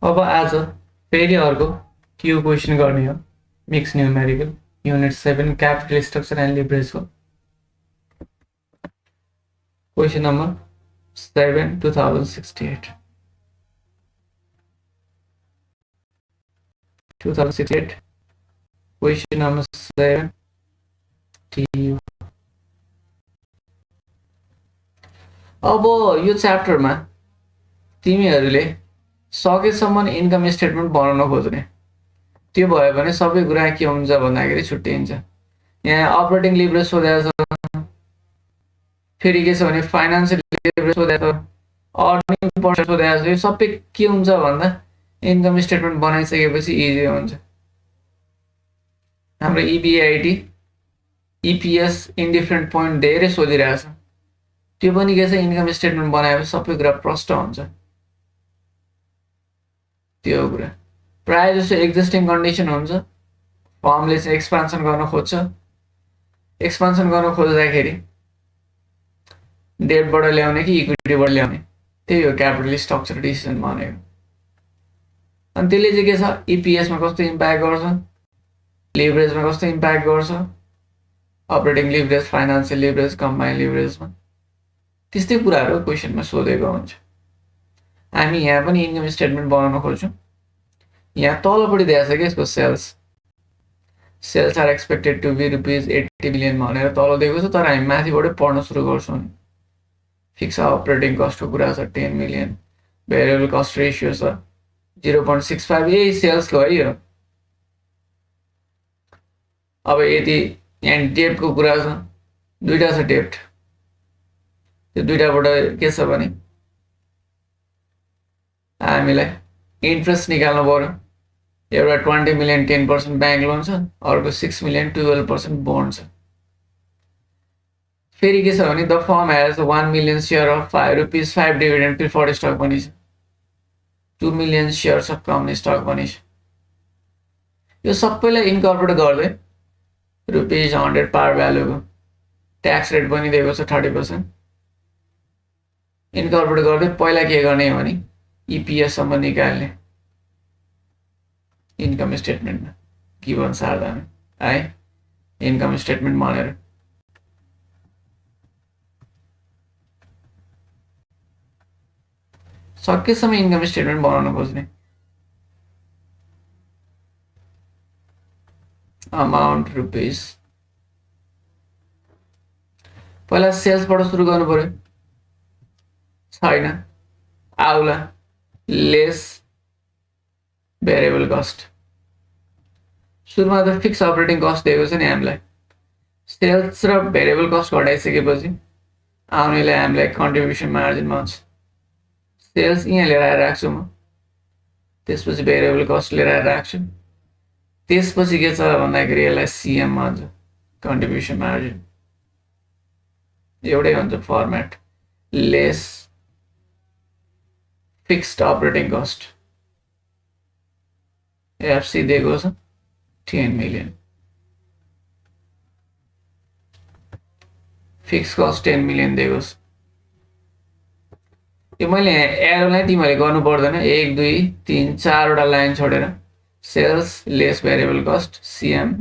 अब आज फेरि अर्को क्यू क्वेसन गर्ने हो mix numerical unit 7 capital structure and लिभरेजको question number 7 2068 question number 7 TU। अब यो च्याप्टरमा तिमीहरूले सकेसम्म इन्कम स्टेटमेन्ट बनाउन खोज्ने, त्यो भयो भने सबै कुरा के हुन्छ भन्दाखेरि छुट्टिन्छ। यहाँ अपरेटिङ लिभरेज सोधेको छ, फेरि के छ भने फाइनान्सियल लिभरेज सोधेको छ, अर्निङ पर सेयर सोधेको छ। यो सबै के हुन्छ भन्दा इन्कम स्टेटमेन्ट बनाइसकेपछि इजी हुन्छ। हाम्रो इबिआइटी इपिएस इन्डिफरेन्ट पोइन्ट धेरै सोधिरहेको छ, त्यो पनि के छ इन्कम स्टेटमेन्ट बनाएपछि सबै कुरा प्रष्ट हुन्छ। त्यो कुरा प्रायः जस्तो एक्जिस्टिङ कन्डिसन हुन्छ, फर्मले चाहिँ एक्सपान्सन गर्न खोज्छ। एक्सपान्सन गर्न खोज्दाखेरि डेटबाट ल्याउने कि इक्विटीबाट ल्याउने, त्यही हो क्यापिटल स्ट्रक्चर डिसिजन भनेको। अनि त्यसले चाहिँ के छ इपिएसमा कस्तो इम्प्याक्ट गर्छ, लिभरेजमा कस्तो इम्प्याक्ट गर्छ, operating leverage, financial leverage, combined लिभरेजमा त्यस्तै कुराहरू क्वेसनमा सोधेको हुन्छ। हामी यहाँ पनि इन्कम स्टेटमेन्ट बनाउन खोज्छौँ। यहाँ तलपट्टि दिएको छ कि यसको sales are expected to be ₹80 million भनेर तल दिएको छ, तर हामी माथिबाटै पढ्न सुरु गर्छौँ। फिक्स अपरेटिङ कस्टको कुरा छ 10 मिलियन, भेरिएबल कस्ट रेसियो छ 0.65, यही सेल्सको है यो। अब यदि यहाँ डेप्टको कुरा छ, दुईटा छ डेप्ट, त्यो दुईटाबाट के छ भने हामीलाई इन्ट्रेस्ट निकाल्नु पर्यो। एउटा 20 मिलियन 10% ब्याङ्क लोन छ, अर्को 6 मिलियन 12% बोन्ड छ। फेरि के छ भने the firm has 1 million share of ₹5 dividend preferred stock पनि छ, 2 million shares of common stock पनि छ। यो सबैलाई इन्कर्पोरेट गर्दै ₹100 पार भ्यालुको ट्याक्स रेट पनि दिएको छ 30%। इन्कर्पोरेट गर्दै पहिला के गर्ने भने इपिएससम्म निकाल्ने इन्कम स्टेटमेन्टमा गिभन सार्दामा है इन्कम स्टेटमेन्ट भनेर। सकेसम्म इन्कम स्टेटमेन्ट बनाउन खोज्ने। अमाउन्ट रुपिस पहिला सेल्सबाट सुरु गर्नु पर्यो, छैन आउला लेस भेरिएबल कस्ट। सुरुमा त फिक्स अपरेटिङ कस्ट दिएको छ नि हामीलाई, सेल्स र भेरिएबल कस्ट घटाइसकेपछि आउनेलाई हामीलाई कन्ट्रिब्युसन मार्जिन भन्छ। सेल्स यहाँ लिएर आएर राख्छु म, त्यसपछि भेरिएबल कस्ट लिएर आएर राख्छु, त्यसपछि के छ भन्दाखेरि यसलाई सिएम भन्छ, कन्ट्रिब्युसन मार्जिन। एउटै हुन्छ format, lace fixed operating cost. FC दिएको छ 10 मिलियन, फिक्स कस्ट 10 मिलियन दिएको छ। यो मैले एरोलाई तिमीहरूले गर्नु पर्दैन, 1 2 3 4वटा लाइन छोडेर sales less variable cost CM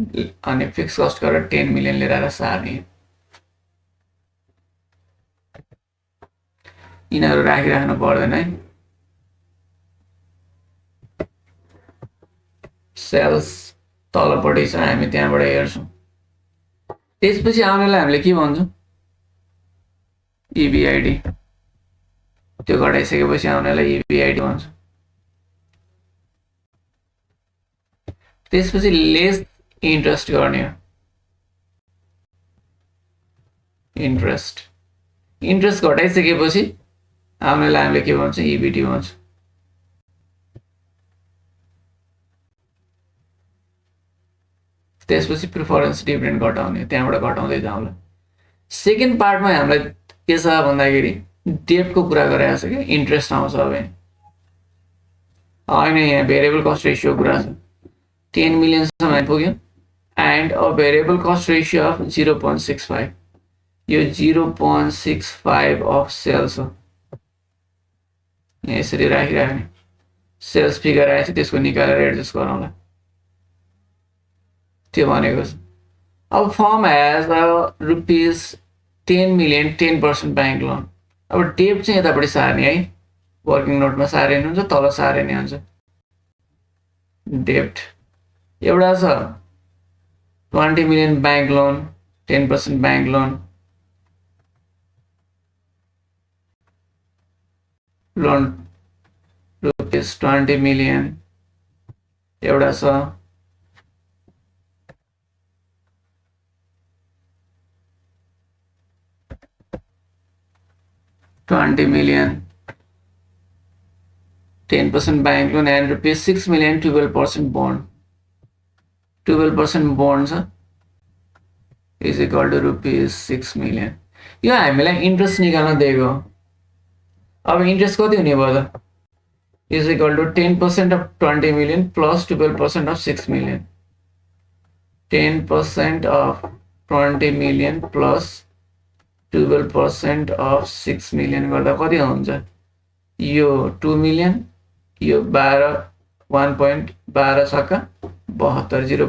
अनि फिक्स कस्ट गरेर 10 मिलियन लिएर आएर सार्ने। यिनीहरू राखिराख्नु पर्दैन है। सेल्स तलपट्टि छ, हामी त्यहाँबाट हेर्छौँ। त्यसपछि आउनेलाई हामीले के भन्छौँ इबिआइडी, त्यो घटाइसकेपछि आउनेलाई इबिआइडी भन्छ। त्यसपछि लेस इन्ट्रेस्ट गर्ने हो, इन्ट्रेस्ट घटाइसकेपछि आउनेलाई हामीले के भन्छ इबिटी भन्छ। त्यसपछि प्रिफरेन्स डिभिडेन्ड घटाउने, त्यहाँबाट घटाउँदै जाउँला। सेकेन्ड पार्टमा हामीलाई के छ भन्दाखेरि डेप्टको कुरा गराएको छ कि इन्ट्रेस्ट आउँछ। अब होइन यहाँ भेरिएबल कस्ट रेसियो कुरा छ, 10 मिलियनसम्म आइपुग्यो and a variable cost ratio of 0.65। यो 0.65 अफ सेल्स हो, यहाँ यसरी राखिराख्ने। सेल्स फिगर आएछ त्यसको निकालेर एडजस्ट गरौँला त्यो भनेको छ अब form has rupees 10 million 10% bank loan अब डेट चाहिँ यतापट्टि सार्ने है वर्किङ नोटमा सारे हुन्छ तल सारे नै हुन्छ डेट एउटा छ 20 million bank loan 10% bank loan loan rupees 20 million एउटा छ 20 million 10% bank loan and rupees 6 million 12% bond 12% bond is equal to rupees 6 million यो हामीलाई इन्ट्रेस्ट निकाल्न दिएको अब इन्ट्रेस्ट कति हुने भयो त is equal to 10% of 20 million plus 12% of 6 million 10% of 20 million plus 12% of 6 million गर्दा कति हुन्छ यो 2 million यो 12 1.12 सका 72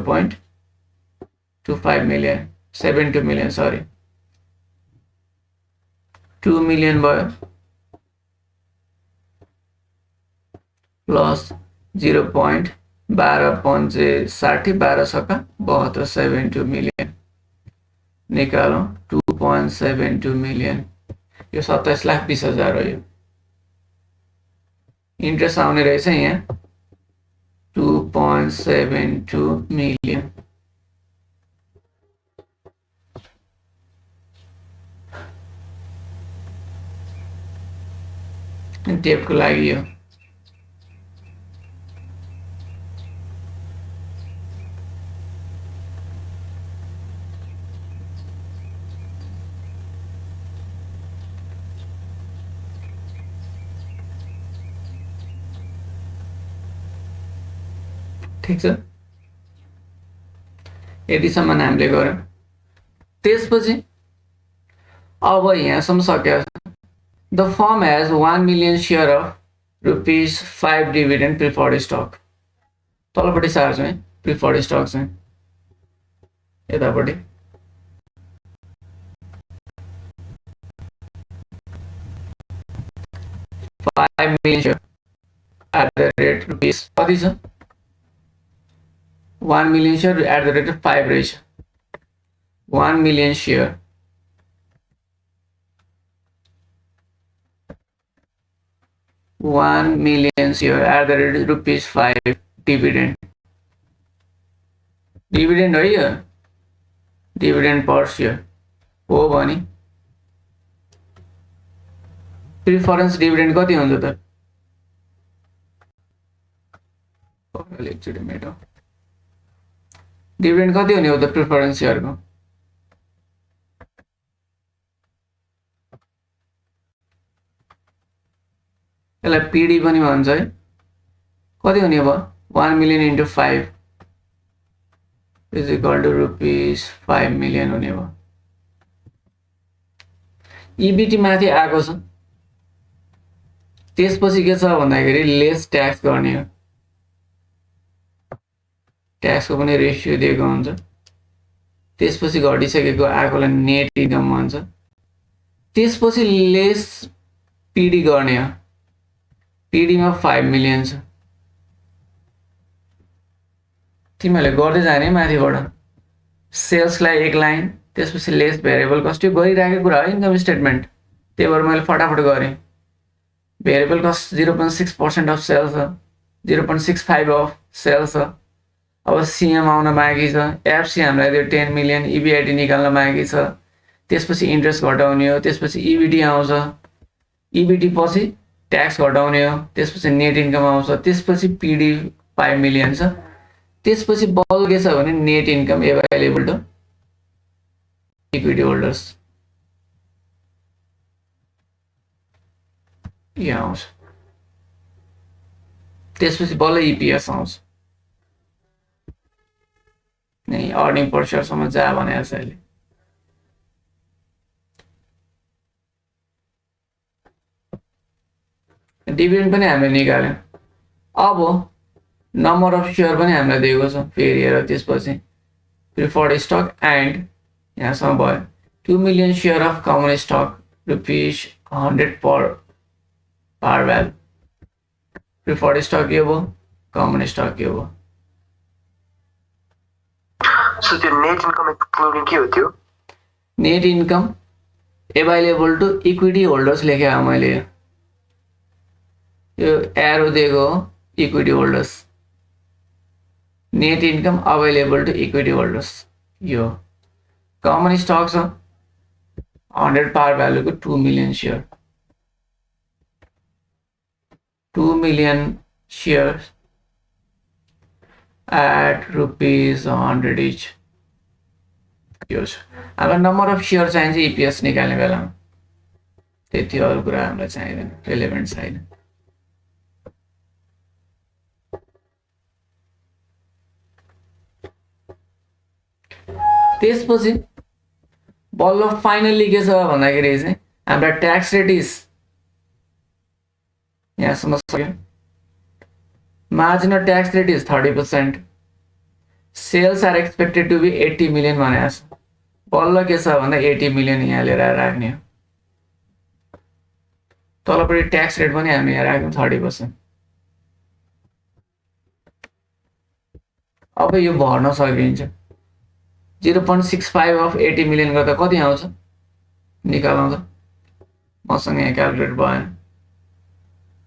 0.25 million 72 million sorry 2 million भयो प्लस 0.12 पंचे 60 12 सका 72 72 million निकालौं 2.72 million यो 27,20,000 हो यो इन्ट्रेस्ट आउने रहेछ यहाँ 2.72 million डेटको लागि यो ठीक छ यतिसम्म हामीले गर्यौं त्यसपछि अब यहाँसम्म सक्यो The firm has 1 million share of rupees 5 dividend preferred stock तलपट्टि सार्छ है preferred stock चाहिँ यतापट्टि 5 million share at the rate rupees कति छ 1 million share at the rate of 5 रहेछ 1 million share 1 million share at the rate rupees 5 dividend dividend है यो dividend per share हो भने प्रिफरेन्स डिभिडेन्ड कति हुन्छ त डिभिडेन्ड कति हुने हो त प्रिफरेन्स शेयरको यसलाई पीडी पनि भन्छ है कति हुने भयो 1 million into 5 is equal to rupees 5 million हुने भयो ईबीटी माथि आएको छ त्यसपछि के छ भन्दाखेरि लेस ट्याक्स गर्ने हो ट्याक्सको पनि रेशियो दिएको हुन्छ त्यसपछि घटिसकेको आएकोलाई नेट इन्कम भन्छ त्यसपछि लेस पीडी गर्ने हो पीडी मा 5 मिलियन छ तिमीले गर्दै जाने माथिबाट सेल्सलाई एक लाइन त्यसपछि लेस भेरिएबल कस्ट यो गरिराखेको कुरा हो इन्कम स्टेटमेन्ट त्यही भएर मैले फटाफट गरे variable cost 0.6% of sales 0.65 of sales अब सीएम आउन बाँकी छ एफसी हामीलाई त्यो 10 मिलियन ईबीआईटी निकाल्न बाँकी छ त्यसपछि इन्ट्रेस्ट घटाउने हो त्यसपछि ईबीटी आउँछ ईबीटी पछि ट्याक्स घटाउने हो त्यसपछि नेट इन्कम आउँछ त्यसपछि पीडी 5 मिलियन छ त्यसपछि बल के छ भने net income available to equity holders यहाँ आउँछ त्यसपछि बल ईपीएस आउँछ नहीं अर्निङ पर शेयर सम्म जा भने छ अहिले डिभिडेन्ड पनि हामीले निकाल्यौं अब नम्बर अफ सेयर पनि हामीलाई दिएको छ फेरि हेर त्यसपछि प्रिफर्ड स्टक एन्ड यहाँसम्म भयो 2 million share of common stock ₹100 par value preferred stock के भयो कमन स्टक के भयो So the net income including के हो त्यो net income available to equity holders लेखेँ मैले यो एरो दिएको हो equity holders net income available to equity holders यो कमन स्टक छ 100 पार भ्यालुको 2 million share 2 million share at ₹100 each यो छ अब नम्बर अफ सेयर चाहिन्छ इपिएस निकाल्ने बेलामा त्यति अरू कुरा हामीलाई चाहिँदैन रिलेभेन्ट छैन त्यसपछि बल्ल फाइनल्ली के छ भन्दाखेरि चाहिँ हाम्रो ट्याक्स रेट इज यहाँसम्म सक्यो marginal tax rate is 30%. Sales are expected to be 80 million भनेको छ बल्ल के छ भन्दा 80 मिलियन यहाँ लिएर राख्ने हो तलपट्टि ट्याक्स रेट पनि हामी यहाँ राख्यौँ 30%. अब यो भर्न सकिन्छ 0.65 अफ 80 मिलियन गर्दा कति आउँछ निकालौँ त मसँग यहाँ क्याल्कुलेट भएन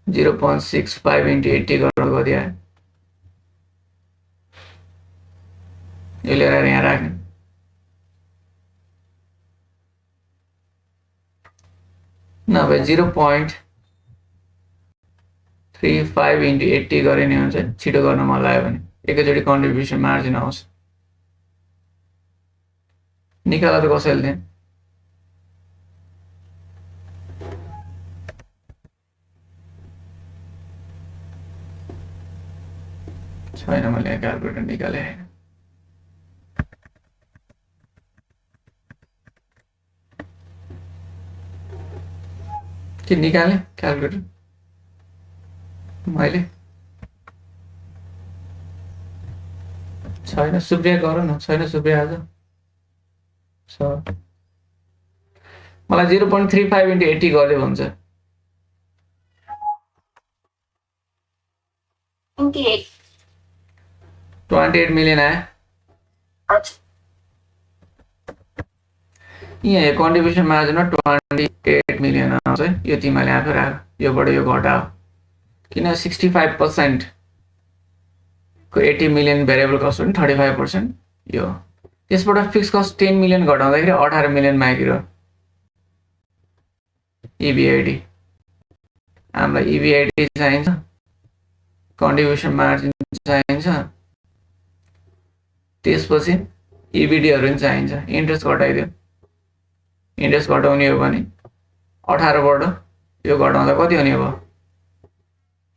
0.65 into 80 गर्नु कति आयो यो लिएर यहाँ राख्ने नभए 0.35 into 80 गरे नि हुन्छ छिटो गर्न मन लाग्यो भने एकैचोटि कन्ट्रिब्युसन मार्जिन आउँछ निकाला त कसैले दिएन छैन मैले यहाँ क्याल्कुलेटर निकाले के निकालेँ क्याल्कुलेटर मैले छैन सुप्रिया गर न छैन सुप्रिया आज छ मलाई 0.35 into 80 गर्यो भन्छ 28 मिलियन आयो यहाँ कन्ट्रिब्युसन मार्जिनमा 28 मिलियन आउँछ यो तिमीले आफै राख योबाट यो घटाओ किन 65% को 80 मिलियन भेरिएबल कस्ट हो नि 35% यो त्यसबाट फिक्स कस्ट 10 मिलियन घटाउँदाखेरि 18 मिलियन आइगिरो EBID हामीलाई EBID चाहिन्छ कन्ट्रिब्युसन मार्जिन चाहिन्छ त्यसपछि EBDहरु पनि चाहिन्छ इन्ट्रेस्ट घटाइदियो इन्ट्रेस्ट घटाउने हो भने 18 बाट यो घटाउँदा कति हुने भयो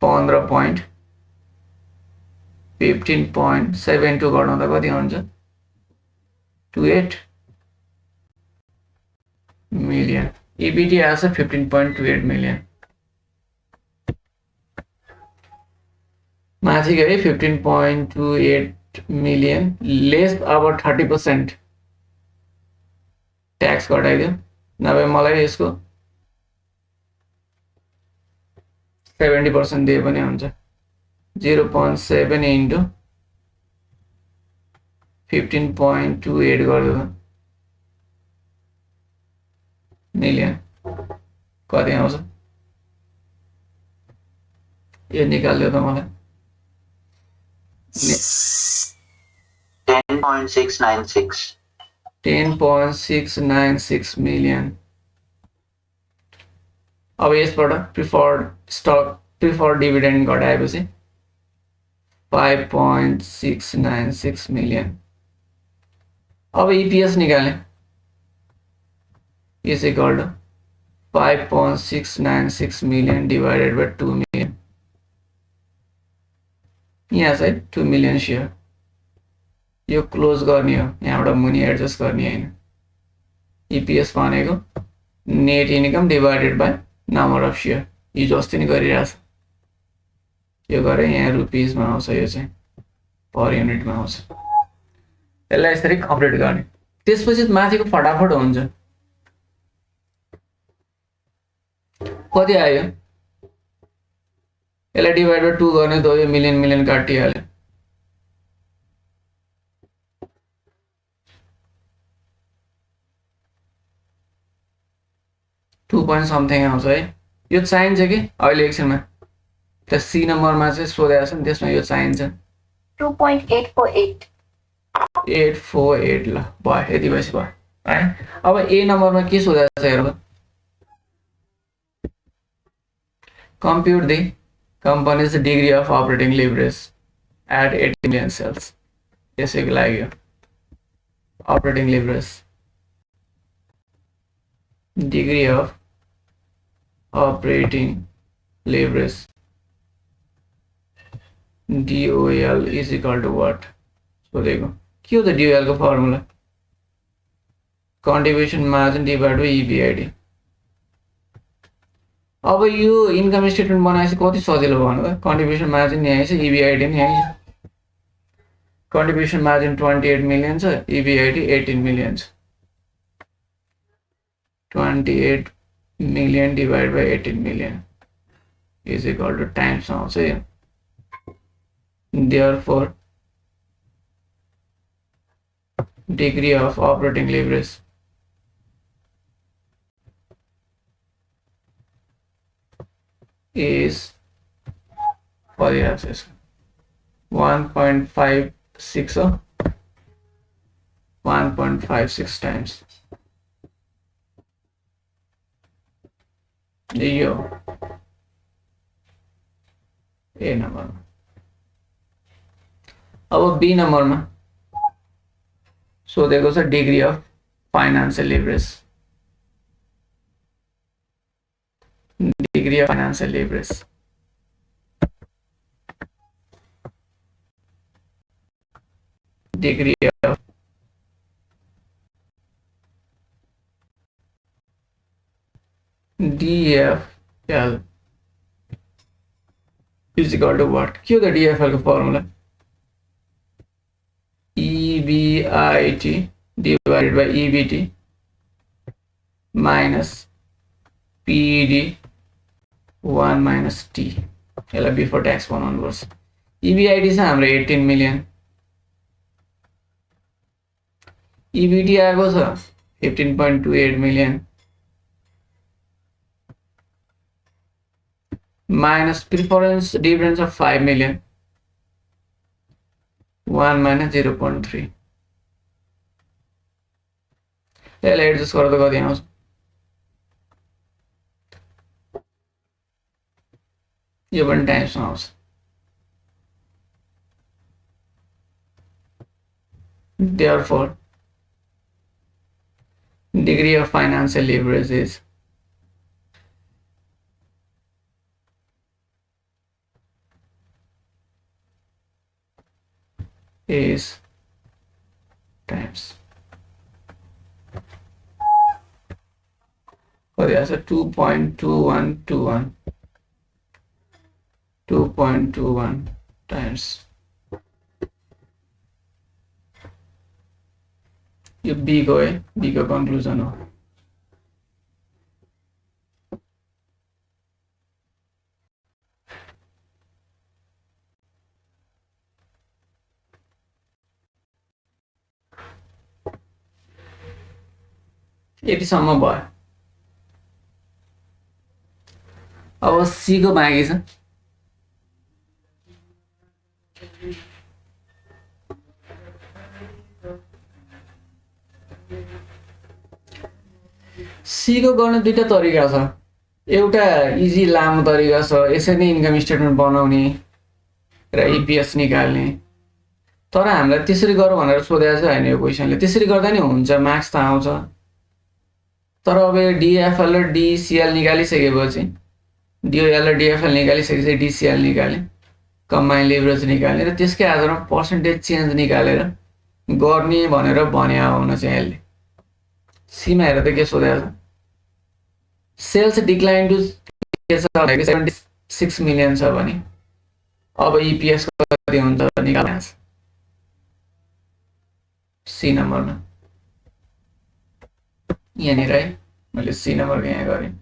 15.72 घटाउँदा कति हुन्छ 28 मिलियन EBD आछ 15.28 मिलियन माथि गए 15.28 मिलियन लेस अब 30% ट्याक्स घटाइदियो नभए मलाई यसको 70% दिए पनि हुन्छ 0.7 into 15.28 गर्दा मिलियन कति आउँछ यो निकाल्यो त मलाई 10.696 मिलियन अब यसबाट प्रिफर्ड डिभिडेन्ड घटाएपछि 5.696 मिलियन अब EPS निकाले is equal to 5.696 million divided by 2 million यहाँ चाहिँ 2 मिलियन सेयर यो क्लोज गर्ने हो यहाँबाट मुनि एडजस्ट गर्ने हैन EPS भनेको net income divided by number of share यो जस्तै नै गरिरहेछ यो गरेँ यहाँ रुपिसमा आउँछ, यो चाहिँ पर युनिटमा आउँछ। यसलाई यसरी अपडेट गर्ने, त्यसपछि माथिको फटाफट हुन्छ। कति आयो, यसलाई डिभाइड बाई 2 गर्ने त यो मिलियन मिलियन काटिहाल्यो। टू पोइन्ट समथिङ आउँछ है। यो चाहिन्छ कि अहिले एकछिनमा त्यो सी नम्बरमा चाहिँ सोधेको छ नि, त्यसमा यो चाहिन्छ 2.848 848 ल भयो, यति भएपछि भयो है। अब ए नम्बरमा के सोधेको छ हेरौँ, compute the company's degree of operating leverage at 80 million sales. यसैको लागि operating leverage, degree of operating leverage DOL is equal to what? सोधेको के हो त DOL को formula, contribution margin divided by EBIT। अब यो इन्कम स्टेटमेन्ट बनाएपछि कति सजिलो भन्नु त, कन्ट्रिब्युसन मार्जिन नि आएछ, इबिआइटी नि आएछ। कन्ट्रिब्युसन मार्जिन 28 मिलियन छ, इबिआइटी 18 मिलियन छ। 28 million divide by 18 million is equal two times आउँछ यो। Therefore degree of operating leverage is 1.56 or 1.56 times यो ए नम्बरमा। अब बी नम्बरमा सोधेको छ degree of financial leverage, degree of financial leverage, degree of DFL is equal to what? के हो त DFL को formula, EBIT divided by EBT minus PD 1 minus T। यसलाई बिफोर ट्याक्स बनाउनु पर्छ। EBIT छ हाम्रो 18 मिलियन, EBT आएको छ 15.28 million minus preference difference of 5 million 1 minus 0.3। यसलाई एडजस्ट गर्दा कति आउँछ, यो पनि टाइम्समा आउँछ। Therefore, degree of financial leverage is times कति आउँछ 2.2121 2.21 times यो बी को है, बी को कंक्लूजन हो। यतिसम्म भयो। अब सी को बाँकी छ, सी को गर्ने दुईटा तरिका छ। एउटा इजी लामो तरिका छ, यसरी नै इन्कम स्टेटमेन्ट बनाउने र इपिएस निकाल्ने। तर हामीलाई त्यसरी गर भनेर सोधेको छ हैन यो क्वेशनले, त्यसरी गर्दा नि हुन्छ, मार्क्स त आउँछ। तर अब डिएफएल र डिसिएल निकालिसकेपछि, डिओएल र डिएफएल निकालिसकेपछि डिसिएल निकाल्ने, कम्बाइन लेभरेज निकाल्ने र त्यसकै आधारमा पर्सेन्टेज चेन्ज निकालेर गर्ने भनेर भने आउन चाहिँ यसले। सीमा हेर त के सोधेको छ, सेल्स डिक्लाइन टु 76 मिलियन छ भने अब EPS कति हुन्छ निकाल्नुहोस् सी नम्बरमा यहाँनिर है मैले सी नम्बर यहाँ गरेँ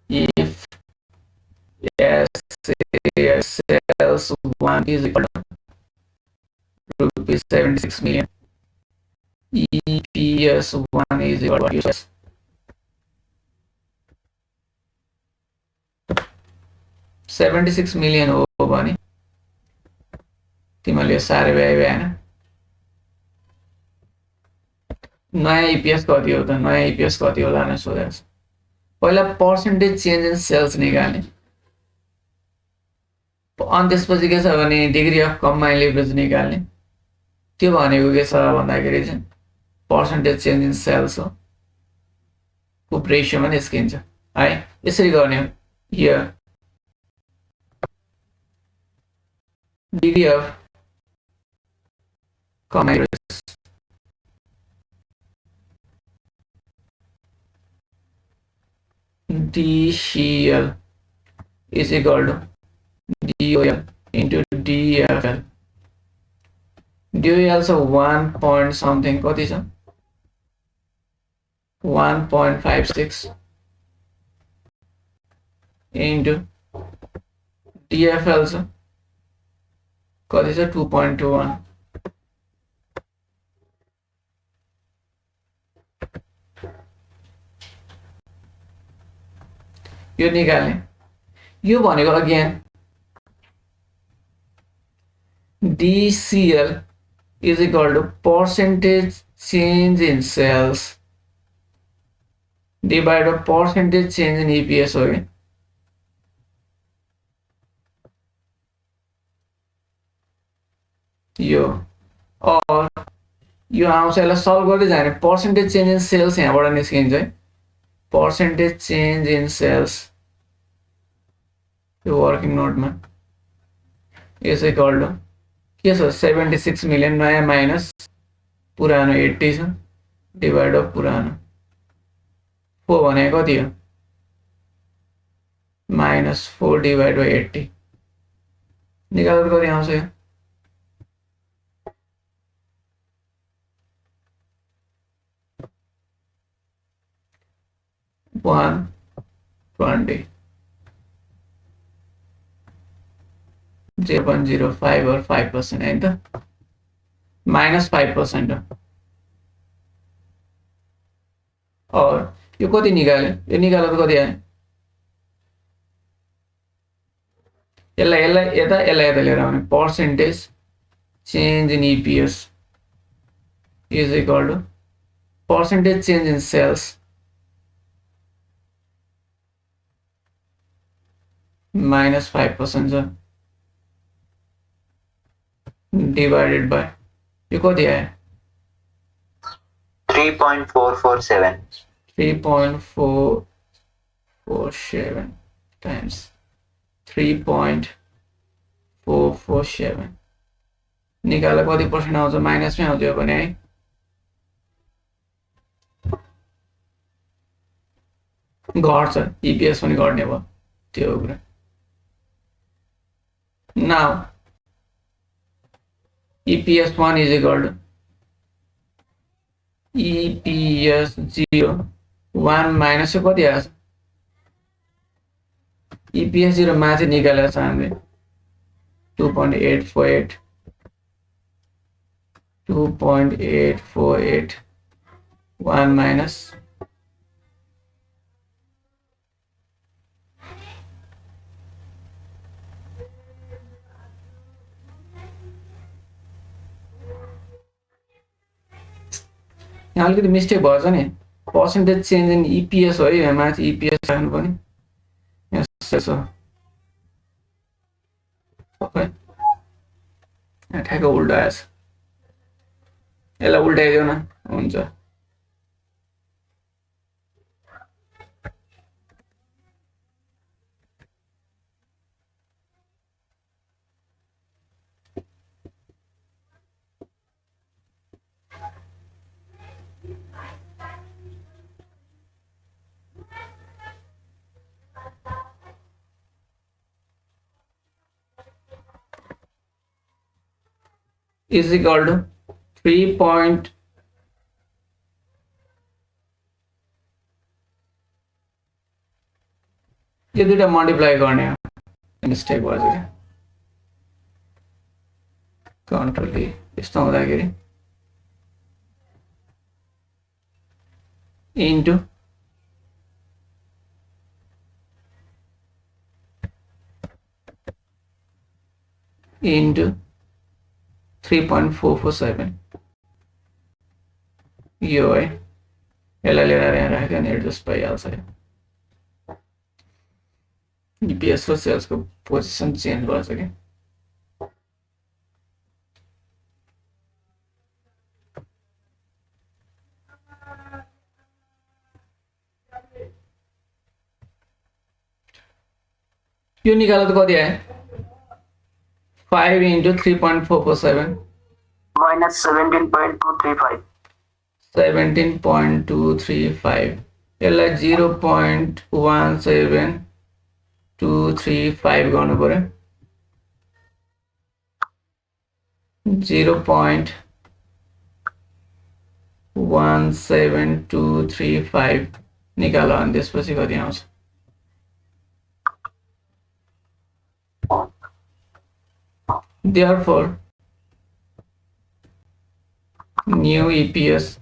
if sales 1 is equal to rupees 76 million EPS 1 is equal to 76 million हो भने तिमीले साह्रै भएन नयाँ इपिएस कति हो त नयाँ इपिएस कति होला भनेर सोधेको छ पहिला पर्सेन्टेज चेन्ज इन सेल्स निकाल्ने अनि त्यसपछि के छ भने डिग्री अफ कम्बाइन्ड लेभरेज निकाल्ने त्यो भनेको के छ भन्दाखेरि चाहिँ पर्सेन्टेज चेन्ज इन सेल्स हो को रेशियोमा निस्किन्छ है यसरी गर्ने हो here degree of combined DCL is equal to DOL into DFL. DOL so 1 point something कति छ 1.56 into DFL छ कति छ 2.21 यो निकाल्ने यो भनेको again DCL is equal to percentage change in sales divided by percentage change in EPS हो गया यो और यो आउँछ यसलाई सल्भ गर्दै जाने पर्सेन्टेज चेन्ज इन सेल्स यहाँबाट निस्किन्छ है पर्सेन्टेज चेन्ज इन सेल्स यो वर्किङ नोटमा इज इक्वल टु के छ 76 मिलियन नयाँ माइनस पुरानो 80 छ डिभाइड अफ पुरानो 4 भनेको कति हो -4 डिभाइड बाइ 80 निकाल्दा कति आउँछ यो 120 0.05 और 5% है त -5% और यो कति निकाल्यो यो निकाल्दा त कति आयो यसलाई यता लिएर आउने percentage change in EPS is equal to percentage change in sales -5% छ divided by यो कति आयो 3.447 3.447 times 3.447 निकाल्दा कति पर्सेन्ट आउँछ माइनसमै आउँछ भने है घट्छ EPS पनि घट्ने भयो त्यो कुरा now EPS 1 is equal to EPS 0 1 minus कति आछ EPS 0 माथि निकालेको छ हामीले 2.848 1 minus यहाँ अलिकति मिस्टेक भएछ नि पर्सेन्टेज चेन्ज इन EPS हो है माथि EPS राख्नु पनि यसो सबै ठ्याक्क उल्टा आएछ यसलाई उल्टाइदियो न हुन्छ इज इक्वल टु 3 point यो दुईटा मल्टिप्लाई गर्ने मिस्टेक भएछ क्या कन्ट्रोल डी यस्तो हुँदाखेरि इन्टु इन्टु 3.447 यो है यसलाई लिएर यहाँ राखेको अनि एडजस्ट भइहाल्छ इपिएस र सेल्सको पोजिसन चेन्ज भएछ कि यो निकाल्दा त कति आयो 5 into 3.447 minus 17.235. 17.235 यसलाई 0.17235 गर्नु पर्यो 0.17235 निकाल अनि त्यसपछि कति आउँछ Therefore, new EPS.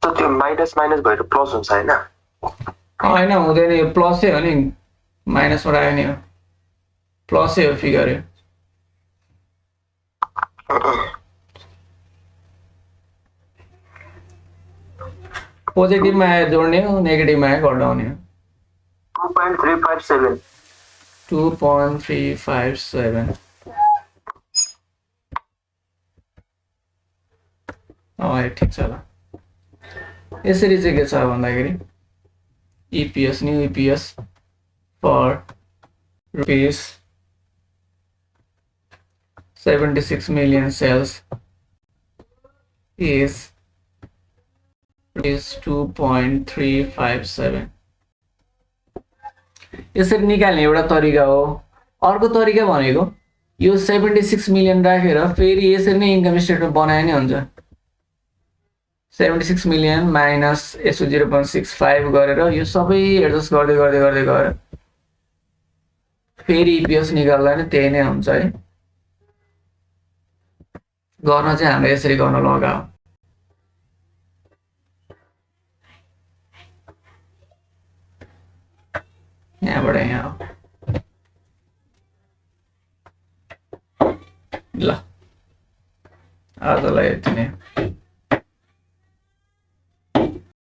So त्यो माइनस माइनस भएर प्लस हुन्छ हैन हैन हुँदैन यो प्लसै हो नि माइनसबाट आयो नि हो प्लसै हो फिगर यो पोजिटिभमा आयो जोड्ने हो नेगेटिभमा आयो घटाउने हो 2.357 2.357 ठिक छ ल यसरी चाहिँ के छ भन्दाखेरि EPS new EPS for rupees 76 million sales is 2.357 यसरी निकाल्ने एउटा तरिका हो अर्को तरिका भनेको यो 76 मिलियन राखेर फेरि यसरी नै इन्कम स्टेटमेन्ट बनाए नै हुन्छ 76 मिलियन माइनस यसो 0.65 गरेर यो सबै एडजस्ट गर्दै गर्दै गर्दै गएर फेरि इपिएस निकाल्दा नि त्यही नै हुन्छ है गर्न चाहिँ हामीले यसरी गर्न लगाऊ यहाँबाट यहाँ ल आजलाई यति नै